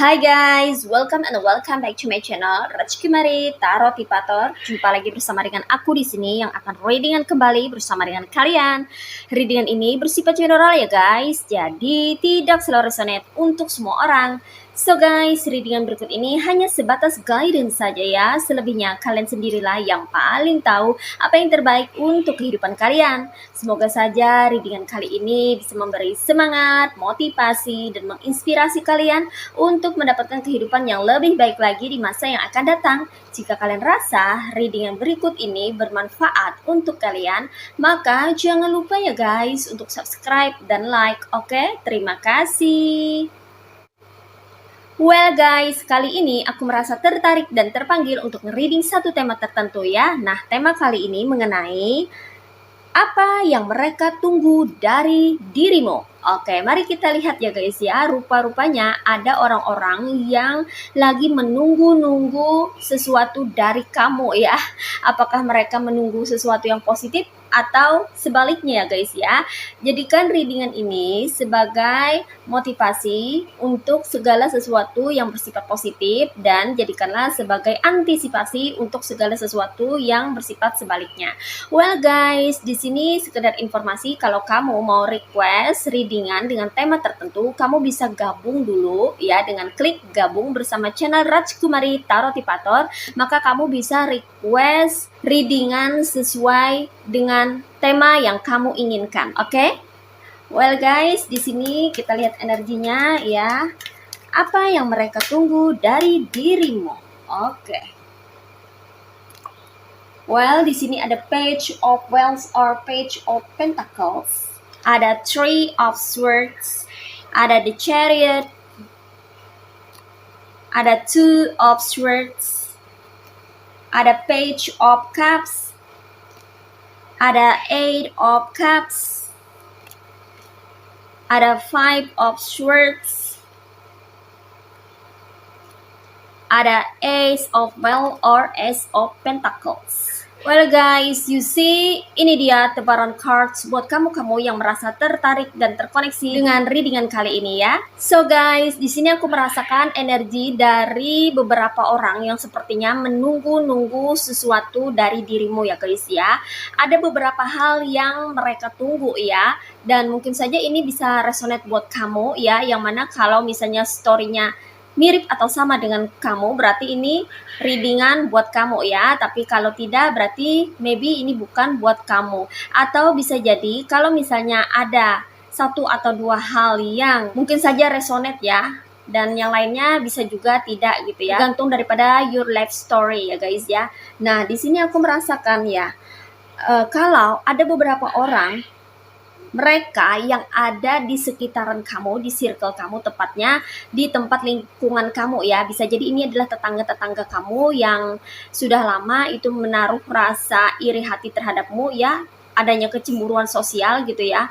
Hai guys, welcome back to my channel Rachki Mari Tarot Tipator. Jumpa lagi bersama dengan aku di sini yang akan readingan kembali bersama dengan kalian. Readingan ini bersifat general ya guys, jadi tidak selalu resonate untuk semua orang. So guys, readingan berikut ini hanya sebatas guidance saja ya. Selebihnya kalian sendirilah yang paling tahu apa yang terbaik untuk kehidupan kalian. Semoga saja readingan kali ini bisa memberi semangat, motivasi, dan menginspirasi kalian untuk mendapatkan kehidupan yang lebih baik lagi di masa yang akan datang. Jika kalian rasa readingan berikut ini bermanfaat untuk kalian, maka jangan lupa ya guys untuk subscribe dan like. Oke, terima kasih. Well guys, kali ini aku merasa tertarik dan terpanggil untuk nge-reading satu tema tertentu ya. Nah, tema kali ini mengenai apa yang mereka tunggu dari dirimu. Oke, mari kita lihat ya guys ya. Rupa-rupanya ada orang-orang yang lagi menunggu-nunggu sesuatu dari kamu ya. Apakah mereka menunggu sesuatu yang positif atau sebaliknya ya guys ya. Jadikan readingan ini sebagai motivasi untuk segala sesuatu yang bersifat positif dan jadikanlah sebagai antisipasi untuk segala sesuatu yang bersifat sebaliknya. Well guys, di sini sekedar informasi, kalau kamu mau request readingan dengan tema tertentu, kamu bisa gabung dulu ya dengan klik gabung bersama channel Rachki Mari Tarot Tipator. Maka kamu bisa request readingan sesuai dengan tema yang kamu inginkan, oke? Well guys, di sini kita lihat energinya ya. Apa yang mereka tunggu dari dirimu? Oke. Well, di sini ada Page of Wands or Page of Pentacles. Ada Three of Swords. Ada The Chariot. Ada Two of Swords. Ada Page of Cups. Ada Eight of Cups. Ada Five of Swords. Ada Ace of Wands or Ace of Pentacles. Well guys, you see, ini dia tebaran cards buat kamu-kamu yang merasa tertarik dan terkoneksi dengan readingan kali ini ya. So guys, di sini aku merasakan energi dari beberapa orang yang sepertinya menunggu-nunggu sesuatu dari dirimu ya guys ya. Ada beberapa hal yang mereka tunggu ya, dan mungkin saja ini bisa resonate buat kamu ya, yang mana kalau misalnya story-nya mirip atau sama dengan kamu, berarti ini readingan buat kamu ya. Tapi kalau tidak, berarti maybe ini bukan buat kamu. Atau bisa jadi kalau misalnya ada satu atau dua hal yang mungkin saja resonate ya, dan yang lainnya bisa juga tidak gitu ya. Tergantung daripada your life story ya guys ya. Nah, di sini aku merasakan ya, kalau ada beberapa orang, mereka yang ada di sekitaran kamu, di circle kamu, tepatnya di tempat lingkungan kamu ya. Bisa jadi ini adalah tetangga-tetangga kamu yang sudah lama itu menaruh rasa iri hati terhadapmu ya, adanya kecemburuan sosial gitu ya.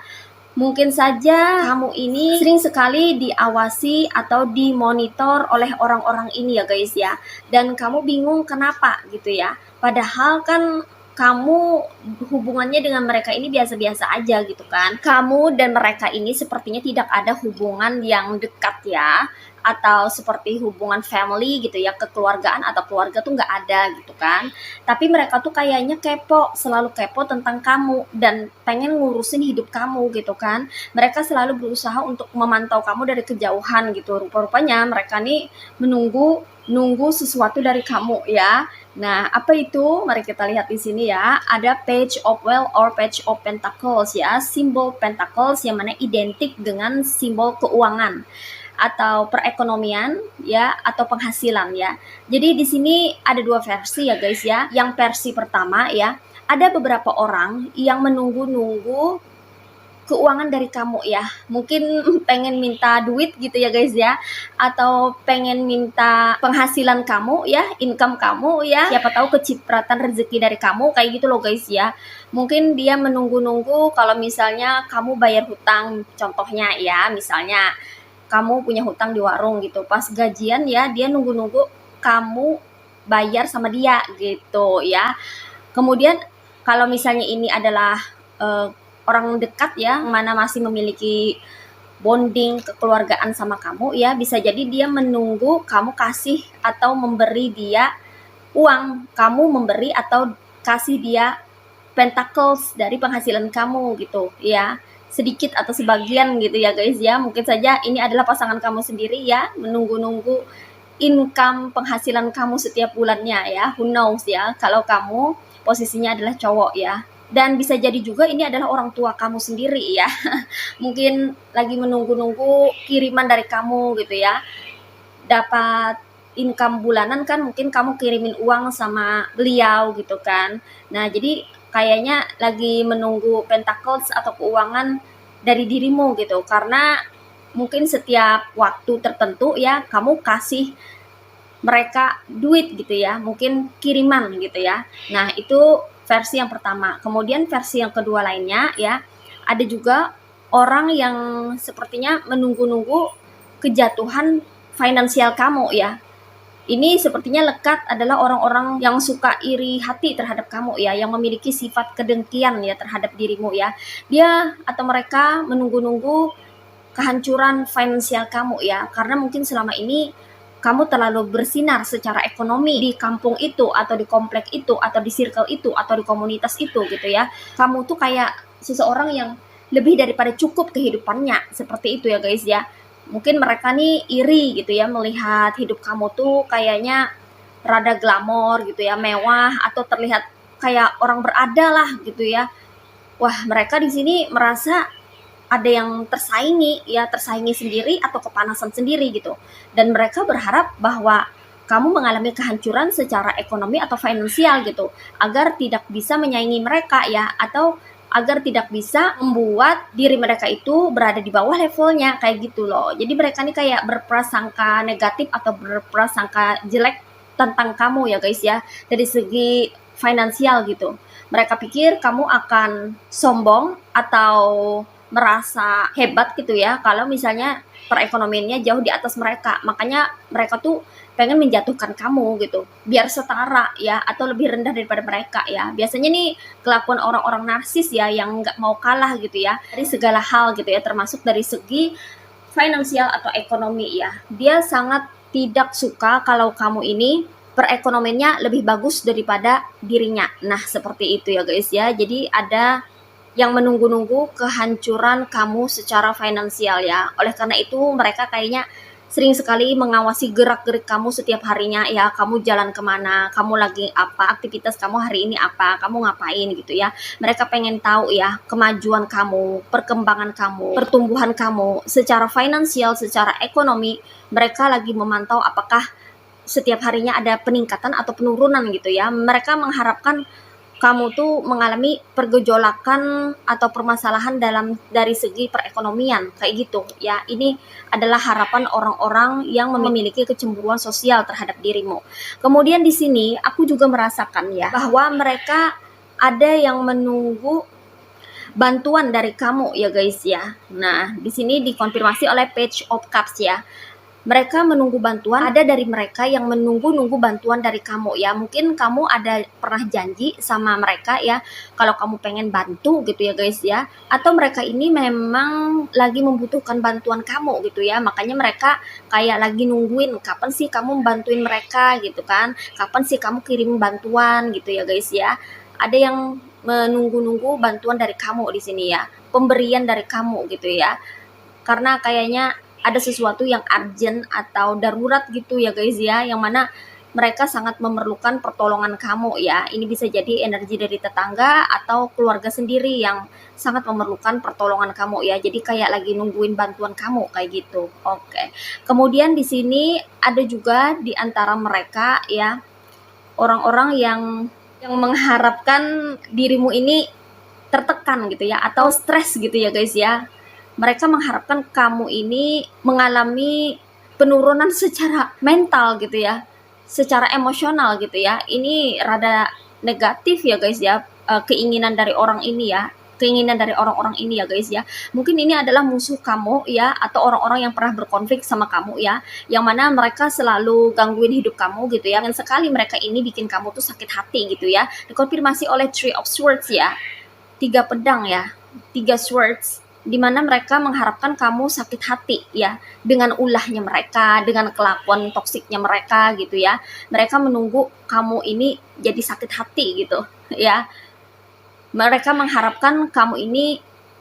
Mungkin saja kamu ini sering sekali diawasi atau dimonitor oleh orang-orang ini ya guys ya. Dan kamu bingung kenapa gitu ya. Padahal kan kamu hubungannya dengan mereka ini biasa-biasa aja gitu kan. Kamu dan mereka ini sepertinya tidak ada hubungan yang dekat ya, atau seperti hubungan family gitu ya, kekeluargaan atau keluarga tuh nggak ada gitu kan. Tapi mereka tuh kayaknya kepo, selalu kepo tentang kamu dan pengen ngurusin hidup kamu gitu kan. Mereka selalu berusaha untuk memantau kamu dari kejauhan gitu. Rupa-rupanya mereka nih menunggu sesuatu dari kamu ya. Nah, apa itu? Mari kita lihat di sini ya. Ada Page of Wands or Page of Pentacles ya. Simbol Pentacles yang mana identik dengan simbol keuangan atau perekonomian ya, atau penghasilan ya. Jadi di sini ada dua versi ya guys ya. Yang versi pertama ya, ada beberapa orang yang menunggu-nunggu keuangan dari kamu ya. Mungkin pengen minta duit gitu ya guys ya, atau pengen minta penghasilan kamu ya, income kamu ya. Siapa tahu kecipratan rezeki dari kamu kayak gitu loh guys ya. Mungkin dia menunggu-nunggu kalau misalnya kamu bayar hutang, contohnya ya, misalnya kamu punya hutang di warung gitu. Pas gajian ya, dia nunggu-nunggu kamu bayar sama dia gitu ya. Kemudian kalau misalnya ini adalah orang dekat ya, mana masih memiliki bonding kekeluargaan sama kamu ya, bisa jadi dia menunggu kamu kasih atau memberi dia uang, kamu memberi atau kasih dia pentacles dari penghasilan kamu gitu ya, sedikit atau sebagian gitu ya guys ya. Mungkin saja ini adalah pasangan kamu sendiri ya, menunggu-nunggu income penghasilan kamu setiap bulannya ya, who knows ya, kalau kamu posisinya adalah cowok ya. Dan bisa jadi juga ini adalah orang tua kamu sendiri ya. Mungkin lagi menunggu-nunggu kiriman dari kamu gitu ya. Dapat income bulanan kan, mungkin kamu kirimin uang sama beliau gitu kan. Nah, jadi kayaknya lagi menunggu pentacles atau keuangan dari dirimu gitu. Karena mungkin setiap waktu tertentu ya kamu kasih mereka duit gitu ya, mungkin kiriman gitu ya. Nah, itu versi yang pertama. Kemudian versi yang kedua lainnya ya, ada juga orang yang sepertinya menunggu-nunggu kejatuhan finansial kamu ya. Ini sepertinya lekat adalah orang-orang yang suka iri hati terhadap kamu ya, yang memiliki sifat kedengkian ya terhadap dirimu ya. Dia atau mereka menunggu-nunggu kehancuran finansial kamu ya, karena mungkin selama ini kamu terlalu bersinar secara ekonomi di kampung itu atau di komplek itu atau di circle itu atau di komunitas itu gitu ya. Kamu tuh kayak seseorang yang lebih daripada cukup kehidupannya, seperti itu ya guys ya. Mungkin mereka nih iri gitu ya melihat hidup kamu tuh kayaknya rada glamor gitu ya, mewah atau terlihat kayak orang berada lah gitu ya. Wah, mereka di sini merasa ada yang tersaingi sendiri atau kepanasan sendiri gitu. Dan mereka berharap bahwa kamu mengalami kehancuran secara ekonomi atau finansial gitu, agar tidak bisa menyaingi mereka ya, atau agar tidak bisa membuat diri mereka itu berada di bawah levelnya kayak gitu loh. Jadi mereka nih kayak berprasangka negatif atau berprasangka jelek tentang kamu ya guys ya, dari segi finansial gitu. Mereka pikir kamu akan sombong atau merasa hebat gitu ya kalau misalnya perekonomiannya jauh di atas mereka. Makanya mereka tuh pengen menjatuhkan kamu gitu, biar setara ya atau lebih rendah daripada mereka ya. Biasanya nih kelakuan orang-orang narsis ya yang nggak mau kalah gitu ya dari segala hal gitu ya, termasuk dari segi finansial atau ekonomi ya. Dia sangat tidak suka kalau kamu ini perekonomiannya lebih bagus daripada dirinya. Nah, seperti itu ya guys ya. Jadi ada yang menunggu-nunggu kehancuran kamu secara finansial ya. Oleh karena itu mereka kayaknya sering sekali mengawasi gerak-gerik kamu setiap harinya ya. Kamu jalan kemana, kamu lagi apa, aktivitas kamu hari ini apa, kamu ngapain gitu ya. Mereka pengen tahu ya kemajuan kamu, perkembangan kamu, pertumbuhan kamu secara finansial, secara ekonomi. Mereka lagi memantau apakah setiap harinya ada peningkatan atau penurunan gitu ya. Mereka mengharapkan kamu tuh mengalami pergejolakan atau permasalahan dari segi perekonomian kayak gitu ya. Ini adalah harapan orang-orang yang memiliki kecemburuan sosial terhadap dirimu. Kemudian di sini aku juga merasakan ya bahwa mereka ada yang menunggu bantuan dari kamu ya guys ya. Nah, di sini dikonfirmasi oleh Page of Cups ya. Mereka menunggu bantuan, ada dari mereka yang menunggu-nunggu bantuan dari kamu ya. Mungkin kamu ada pernah janji sama mereka ya, kalau kamu pengen bantu gitu ya guys ya. Atau mereka ini memang lagi membutuhkan bantuan kamu gitu ya. Makanya mereka kayak lagi nungguin kapan sih kamu bantuin mereka gitu kan. Kapan sih kamu kirim bantuan gitu ya guys ya. Ada yang menunggu-nunggu bantuan dari kamu di sini ya. Pemberian dari kamu gitu ya. Karena kayaknya ada sesuatu yang urgent atau darurat gitu ya guys ya, yang mana mereka sangat memerlukan pertolongan kamu ya. Ini bisa jadi energi dari tetangga atau keluarga sendiri yang sangat memerlukan pertolongan kamu ya. Jadi kayak lagi nungguin bantuan kamu kayak gitu. Oke. Kemudian di sini ada juga di antara mereka ya orang-orang yang mengharapkan dirimu ini tertekan gitu ya, atau stres gitu ya guys ya. Mereka mengharapkan kamu ini mengalami penurunan secara mental gitu ya, secara emosional gitu ya. Ini rada negatif ya guys ya, keinginan dari orang ini ya, keinginan dari orang-orang ini ya guys ya. Mungkin ini adalah musuh kamu ya, atau orang-orang yang pernah berkonflik sama kamu ya, yang mana mereka selalu gangguin hidup kamu gitu ya. Dan sekali mereka ini bikin kamu tuh sakit hati gitu ya. Dikonfirmasi oleh Three of Swords ya, 3 pedang ya, 3 swords, di mana mereka mengharapkan kamu sakit hati ya, dengan ulahnya mereka, dengan kelakuan toksiknya mereka gitu ya. Mereka menunggu kamu ini jadi sakit hati gitu ya. Mereka mengharapkan kamu ini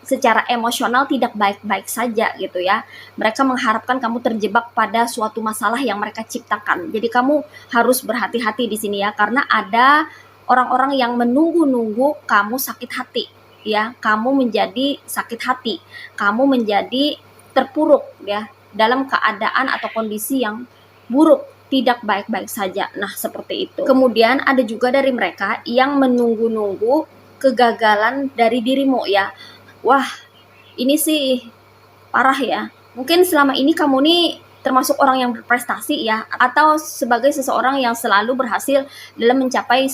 secara emosional tidak baik-baik saja gitu ya. Mereka mengharapkan kamu terjebak pada suatu masalah yang mereka ciptakan. Jadi kamu harus berhati-hati di sini ya, karena ada orang-orang yang menunggu-nunggu kamu sakit hati ya, kamu menjadi sakit hati, kamu menjadi terpuruk ya, dalam keadaan atau kondisi yang buruk, tidak baik-baik saja. Nah, seperti itu. Kemudian ada juga dari mereka yang menunggu-nunggu kegagalan dari dirimu ya. Wah, ini sih parah ya. Mungkin selama ini kamu nih termasuk orang yang berprestasi ya, atau sebagai seseorang yang selalu berhasil dalam mencapai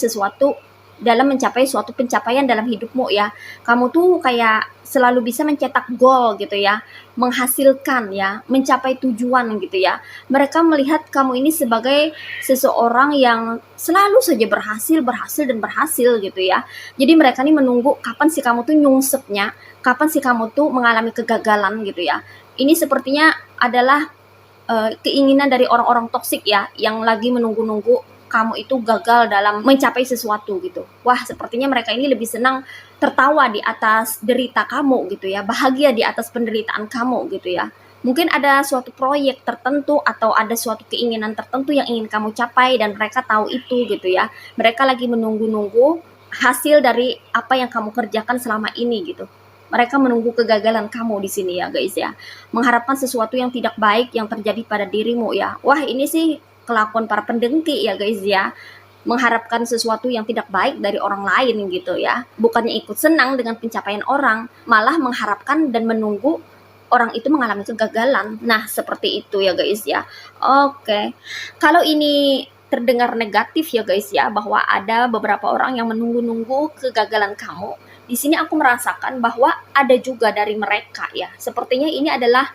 suatu pencapaian dalam hidupmu ya. Kamu tuh kayak selalu bisa mencetak gol gitu ya, menghasilkan ya, mencapai tujuan gitu ya. Mereka melihat kamu ini sebagai seseorang yang selalu saja berhasil dan berhasil gitu ya. Jadi mereka nih menunggu kapan sih kamu tuh nyungsepnya, kapan sih kamu tuh mengalami kegagalan gitu ya. Ini sepertinya adalah keinginan dari orang-orang toksik ya, yang lagi menunggu-nunggu kamu itu gagal dalam mencapai sesuatu gitu. Wah, sepertinya mereka ini lebih senang tertawa di atas derita kamu gitu ya, bahagia di atas penderitaan kamu gitu ya. Mungkin ada suatu proyek tertentu atau ada suatu keinginan tertentu yang ingin kamu capai dan mereka tahu itu gitu ya. Mereka lagi menunggu-nunggu hasil dari apa yang kamu kerjakan selama ini gitu. Mereka menunggu kegagalan kamu di sini ya guys ya. Mengharapkan sesuatu yang tidak baik yang terjadi pada dirimu ya. Wah, ini sih kelakuan para pendengki ya guys ya, mengharapkan sesuatu yang tidak baik dari orang lain gitu ya, bukannya ikut senang dengan pencapaian orang, malah mengharapkan dan menunggu orang itu mengalami kegagalan. Nah, seperti itu ya guys ya. Oke, kalau ini terdengar negatif ya guys ya, bahwa ada beberapa orang yang menunggu-nunggu kegagalan kamu, di sini aku merasakan bahwa ada juga dari mereka ya, sepertinya ini adalah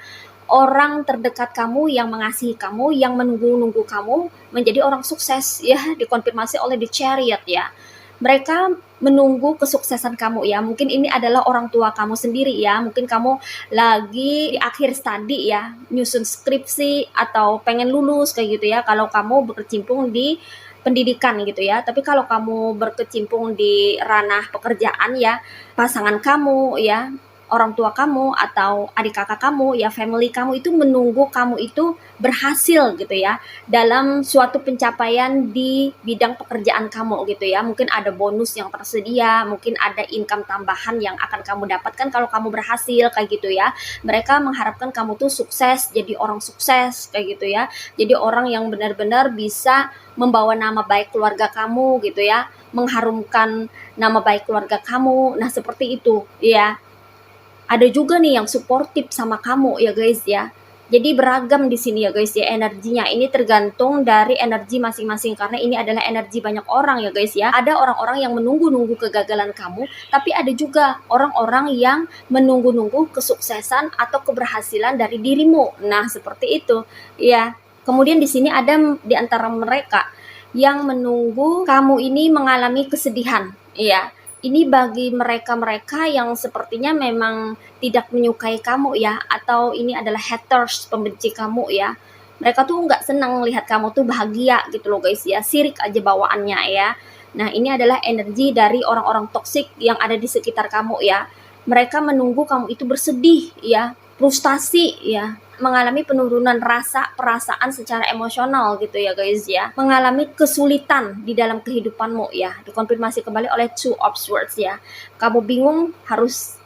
orang terdekat kamu yang mengasihi kamu, yang menunggu-nunggu kamu menjadi orang sukses ya, dikonfirmasi oleh The Chariot ya. Mereka menunggu kesuksesan kamu ya. Mungkin ini adalah orang tua kamu sendiri ya. Mungkin kamu lagi di akhir studi ya, nyusun skripsi atau pengen lulus kayak gitu ya. Kalau kamu berkecimpung di pendidikan gitu ya. Tapi kalau kamu berkecimpung di ranah pekerjaan ya, pasangan kamu ya, orang tua kamu atau adik kakak kamu ya, family kamu itu menunggu kamu itu berhasil gitu ya dalam suatu pencapaian di bidang pekerjaan kamu gitu ya. Mungkin ada bonus yang tersedia, mungkin ada income tambahan yang akan kamu dapatkan kalau kamu berhasil kayak gitu ya. Mereka mengharapkan kamu tuh sukses, jadi orang sukses kayak gitu ya. Jadi orang yang benar-benar bisa membawa nama baik keluarga kamu gitu ya, mengharumkan nama baik keluarga kamu. Nah, seperti itu ya. Ada juga nih yang suportif sama kamu ya guys ya. Jadi beragam di sini ya guys ya energinya. Ini tergantung dari energi masing-masing, karena ini adalah energi banyak orang ya guys ya. Ada orang-orang yang menunggu-nunggu kegagalan kamu, tapi ada juga orang-orang yang menunggu-nunggu kesuksesan atau keberhasilan dari dirimu. Nah, seperti itu ya. Kemudian di sini ada di antara mereka yang menunggu kamu ini mengalami kesedihan. Iya. Ini bagi mereka-mereka yang sepertinya memang tidak menyukai kamu ya, atau ini adalah haters, pembenci kamu ya. Mereka tuh nggak senang lihat kamu tuh bahagia gitu loh guys ya, sirik aja bawaannya ya. Nah, ini adalah energi dari orang-orang toksik yang ada di sekitar kamu ya. Mereka menunggu kamu itu bersedih ya, frustasi ya, mengalami penurunan rasa perasaan secara emosional gitu ya guys ya, mengalami kesulitan di dalam kehidupanmu ya. Dikonfirmasi kembali oleh Two of Swords ya. Kamu bingung harus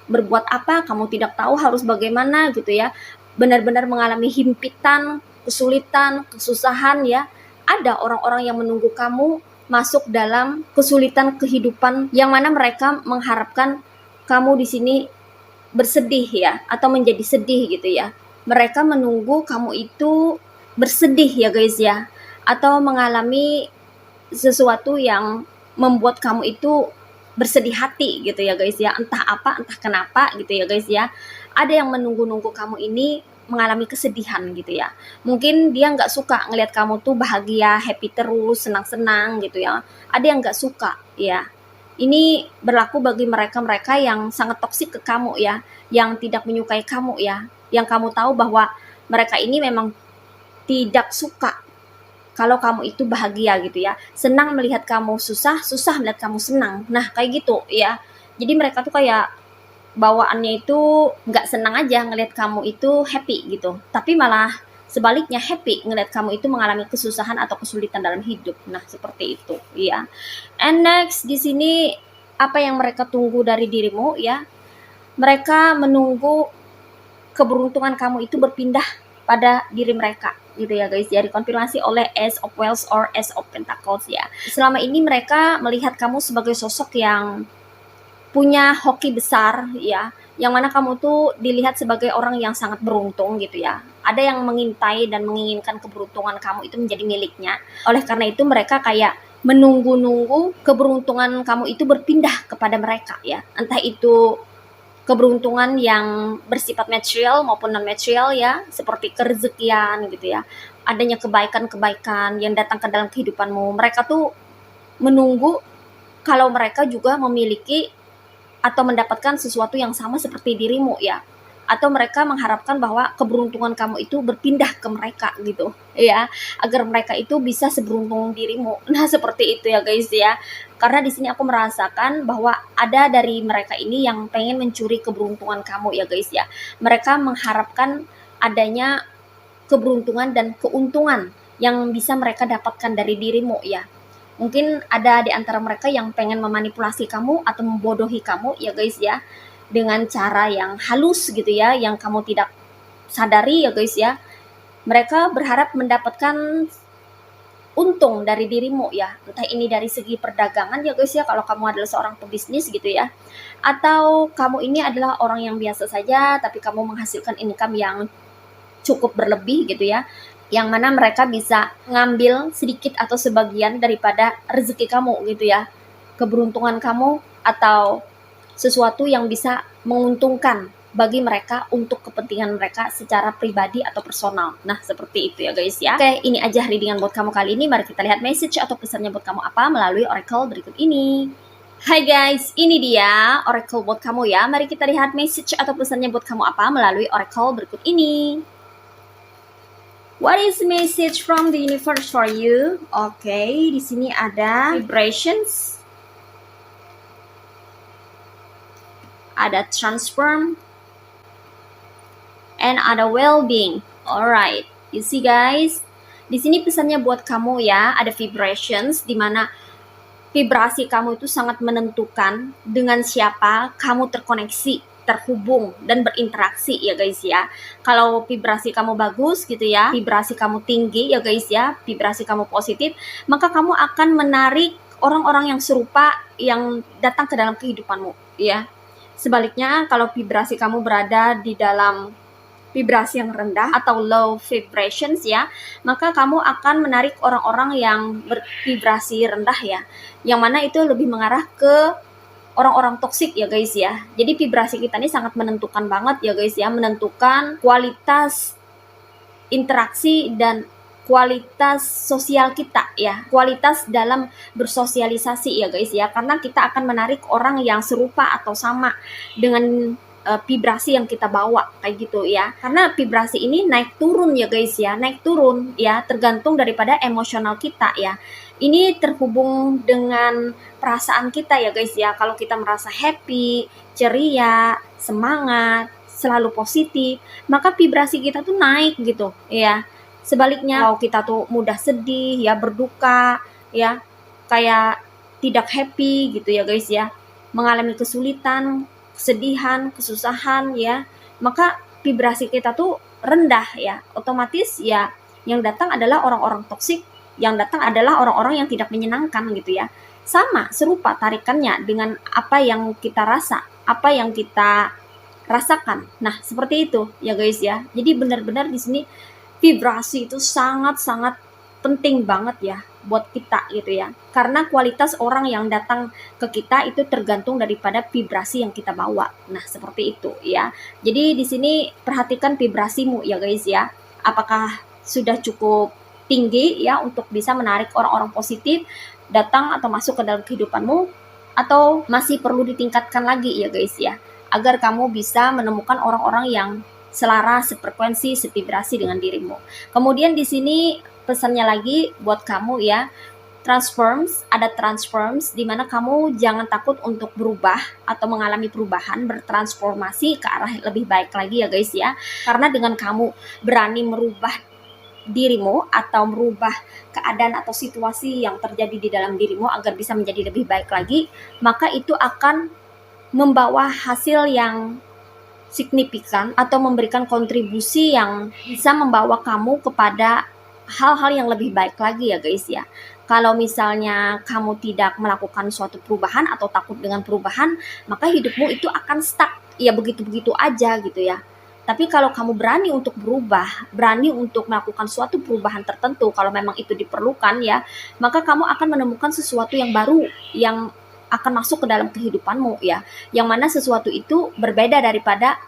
berbuat apa, kamu tidak tahu harus bagaimana gitu ya, benar-benar mengalami himpitan, kesulitan, kesusahan ya. Ada orang-orang yang menunggu kamu masuk dalam kesulitan kehidupan, yang mana mereka mengharapkan kamu di sini bersedih ya, atau menjadi sedih gitu ya. Mereka menunggu kamu itu bersedih ya guys ya, atau mengalami sesuatu yang membuat kamu itu bersedih hati gitu ya guys ya, entah apa, entah kenapa gitu ya guys ya. Ada yang menunggu-nunggu kamu ini mengalami kesedihan gitu ya. Mungkin dia nggak suka ngelihat kamu tuh bahagia, happy terus, senang-senang gitu ya. Ada yang nggak suka ya. Ini berlaku bagi mereka-mereka yang sangat toksik ke kamu ya, yang tidak menyukai kamu ya, yang kamu tahu bahwa mereka ini memang tidak suka kalau kamu itu bahagia gitu ya, senang melihat kamu susah, susah melihat kamu senang. Nah kayak gitu ya. Jadi mereka tuh kayak bawaannya itu nggak senang aja ngelihat kamu itu happy gitu, tapi malah sebaliknya happy ngelihat kamu itu mengalami kesusahan atau kesulitan dalam hidup. Nah seperti itu ya. And next di sini apa yang mereka tunggu dari dirimu ya? Mereka menunggu keberuntungan kamu itu berpindah pada diri mereka gitu ya guys ya, dikonfirmasi oleh Ace of Wands or Ace of Pentacles ya. Selama ini mereka melihat kamu sebagai sosok yang punya hoki besar ya, yang mana kamu tuh dilihat sebagai orang yang sangat beruntung gitu ya. Ada yang mengintai dan menginginkan keberuntungan kamu itu menjadi miliknya. Oleh karena itu mereka kayak menunggu-nunggu keberuntungan kamu itu berpindah kepada mereka ya. Entah itu keberuntungan yang bersifat material maupun non material ya, seperti kerezekian gitu ya, adanya kebaikan-kebaikan yang datang ke dalam kehidupanmu. Mereka tuh menunggu kalau mereka juga memiliki atau mendapatkan sesuatu yang sama seperti dirimu ya, atau mereka mengharapkan bahwa keberuntungan kamu itu berpindah ke mereka gitu ya, agar mereka itu bisa seberuntung dirimu. Nah seperti itu ya guys ya, karena di sini aku merasakan bahwa ada dari mereka ini yang pengen mencuri keberuntungan kamu ya guys ya. Mereka mengharapkan adanya keberuntungan dan keuntungan yang bisa mereka dapatkan dari dirimu ya. Mungkin ada di antara mereka yang pengen memanipulasi kamu atau membodohi kamu ya guys ya, dengan cara yang halus gitu ya, yang kamu tidak sadari ya guys ya. Mereka berharap mendapatkan untung dari dirimu ya, entah ini dari segi perdagangan ya guys ya, kalau kamu adalah seorang pebisnis gitu ya, atau kamu ini adalah orang yang biasa saja tapi kamu menghasilkan income yang cukup berlebih gitu ya, yang mana mereka bisa ngambil sedikit atau sebagian daripada rezeki kamu gitu ya, keberuntungan kamu atau sesuatu yang bisa menguntungkan bagi mereka untuk kepentingan mereka secara pribadi atau personal. Nah seperti itu ya guys ya. Oke, ini aja readingan buat kamu kali ini. Mari kita lihat message atau pesannya buat kamu apa melalui oracle berikut ini. Hai guys, ini dia oracle buat kamu ya. Mari kita lihat message atau pesannya buat kamu apa melalui oracle berikut ini. What is message from the universe for you? Oke, di sini ada vibrations, ada transform, and ada well-being. Alright, you see guys, di sini pesannya buat kamu ya, ada vibrations, di mana vibrasi kamu itu sangat menentukan dengan siapa kamu terkoneksi, terhubung, dan berinteraksi ya guys ya. Kalau vibrasi kamu bagus gitu ya, vibrasi kamu tinggi ya guys ya, vibrasi kamu positif, maka kamu akan menarik orang-orang yang serupa yang datang ke dalam kehidupanmu ya. Sebaliknya kalau vibrasi kamu berada di dalam vibrasi yang rendah atau low vibrations ya, maka kamu akan menarik orang-orang yang bervibrasi rendah ya, yang mana itu lebih mengarah ke orang-orang toksik ya guys ya. Jadi vibrasi kita ini sangat menentukan banget ya guys ya, menentukan kualitas interaksi dan kualitas sosial kita ya, kualitas dalam bersosialisasi ya guys ya, karena kita akan menarik orang yang serupa atau sama dengan vibrasi yang kita bawa kayak gitu ya. Karena vibrasi ini naik turun ya guys ya, naik turun ya, tergantung daripada emosional kita ya. Ini terhubung dengan perasaan kita ya guys ya. Kalau kita merasa happy, ceria, semangat, selalu positif, maka vibrasi kita tuh naik gitu ya. Sebaliknya kalau kita tuh mudah sedih ya, berduka ya, kayak tidak happy gitu ya guys ya, mengalami kesulitan, kesedihan, kesusahan ya, maka vibrasi kita tuh rendah ya. Otomatis ya yang datang adalah orang-orang toksik, yang datang adalah orang-orang yang tidak menyenangkan gitu ya. sama, serupa tarikannya dengan apa yang kita rasa, apa yang kita rasakan. Nah, seperti itu ya guys ya. Jadi benar-benar di sini vibrasi itu sangat-sangat penting banget ya buat kita gitu ya. Karena kualitas orang yang datang ke kita itu tergantung daripada vibrasi yang kita bawa. Nah, seperti itu ya. Jadi di sini perhatikan vibrasimu ya guys ya. Apakah sudah cukup tinggi ya untuk bisa menarik orang-orang positif datang atau masuk ke dalam kehidupanmu, atau masih perlu ditingkatkan lagi ya guys ya, agar kamu bisa menemukan orang-orang yang selaras, sefrekuensi, sevibrasi dengan dirimu. Kemudian di sini pesannya lagi buat kamu ya, ada transforms di mana kamu jangan takut untuk berubah atau mengalami perubahan, bertransformasi ke arah lebih baik lagi ya guys ya. Karena dengan kamu berani merubah dirimu atau merubah keadaan atau situasi yang terjadi di dalam dirimu agar bisa menjadi lebih baik lagi, maka itu akan membawa hasil yang signifikan atau memberikan kontribusi yang bisa membawa kamu kepada hal-hal yang lebih baik lagi ya guys ya. Kalau misalnya kamu tidak melakukan suatu perubahan atau takut dengan perubahan, maka hidupmu itu akan stuck ya, begitu-begitu aja gitu ya. Tapi kalau kamu berani untuk berubah, berani untuk melakukan suatu perubahan tertentu, kalau memang itu diperlukan ya, maka kamu akan menemukan sesuatu yang baru yang akan masuk ke dalam kehidupanmu ya. Yang mana sesuatu itu berbeda daripada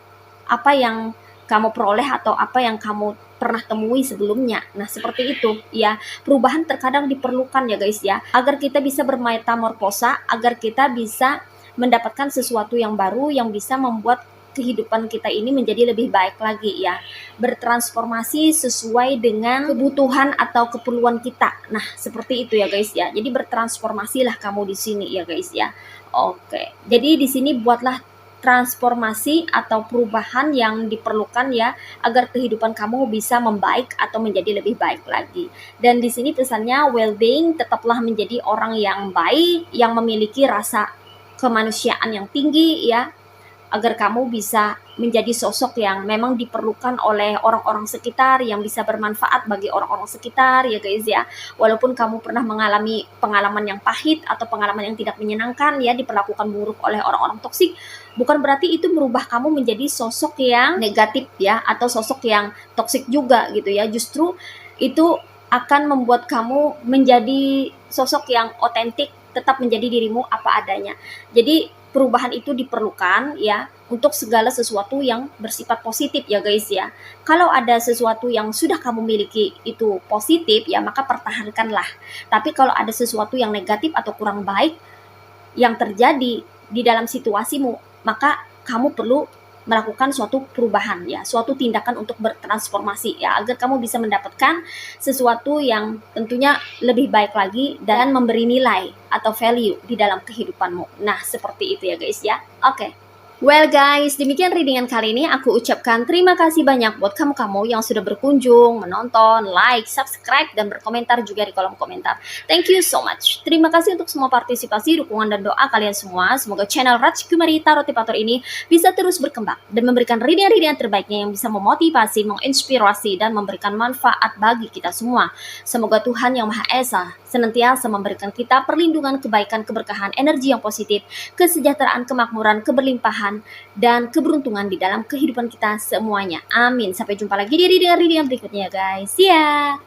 apa yang kamu peroleh atau apa yang kamu pernah temui sebelumnya. Nah, seperti itu ya. Perubahan terkadang diperlukan ya guys ya, agar kita bisa bermetamorfosa, agar kita bisa mendapatkan sesuatu yang baru yang bisa membuat kehidupan kita ini menjadi lebih baik lagi ya, bertransformasi sesuai dengan kebutuhan atau keperluan kita. Nah, seperti itu ya guys ya. Jadi bertransformasilah kamu di sini ya guys ya. Oke. Jadi di sini buatlah transformasi atau perubahan yang diperlukan ya, agar kehidupan kamu bisa membaik atau menjadi lebih baik lagi. Dan di sini pesannya well-being, tetaplah menjadi orang yang baik, yang memiliki rasa kemanusiaan yang tinggi ya, agar kamu bisa menjadi sosok yang memang diperlukan oleh orang-orang sekitar, yang bisa bermanfaat bagi orang-orang sekitar ya guys ya. Walaupun kamu pernah mengalami pengalaman yang pahit atau pengalaman yang tidak menyenangkan ya, diperlakukan buruk oleh orang-orang toksik, bukan berarti itu merubah kamu menjadi sosok yang negatif ya, atau sosok yang toksik juga gitu ya. Justru itu akan membuat kamu menjadi sosok yang otentik, tetap menjadi dirimu apa adanya. Jadi perubahan itu diperlukan ya untuk segala sesuatu yang bersifat positif ya guys ya. Kalau ada sesuatu yang sudah kamu miliki itu positif ya, maka pertahankanlah. Tapi kalau ada sesuatu yang negatif atau kurang baik yang terjadi di dalam situasimu, maka kamu perlu melakukan suatu perubahan ya, suatu tindakan untuk bertransformasi ya, agar kamu bisa mendapatkan sesuatu yang tentunya lebih baik lagi dan memberi nilai atau value di dalam kehidupanmu. Nah, seperti itu ya guys ya. Oke. Well guys, demikian readingan kali ini. Aku ucapkan terima kasih banyak buat kamu-kamu yang sudah berkunjung, menonton, like, subscribe, dan berkomentar juga di kolom komentar. Thank you so much. Terima kasih untuk semua partisipasi, dukungan, dan doa kalian semua. Semoga channel Raj Kumari Tarot Tipator ini bisa terus berkembang dan memberikan readingan-readingan terbaiknya yang bisa memotivasi, menginspirasi, dan memberikan manfaat bagi kita semua. Semoga Tuhan Yang Maha Esa senantiasa memberikan kita perlindungan, kebaikan, keberkahan, energi yang positif, kesejahteraan, kemakmuran, keberlimpahan, dan keberuntungan di dalam kehidupan kita semuanya. Amin. Sampai jumpa lagi di readingan berikutnya guys. See ya.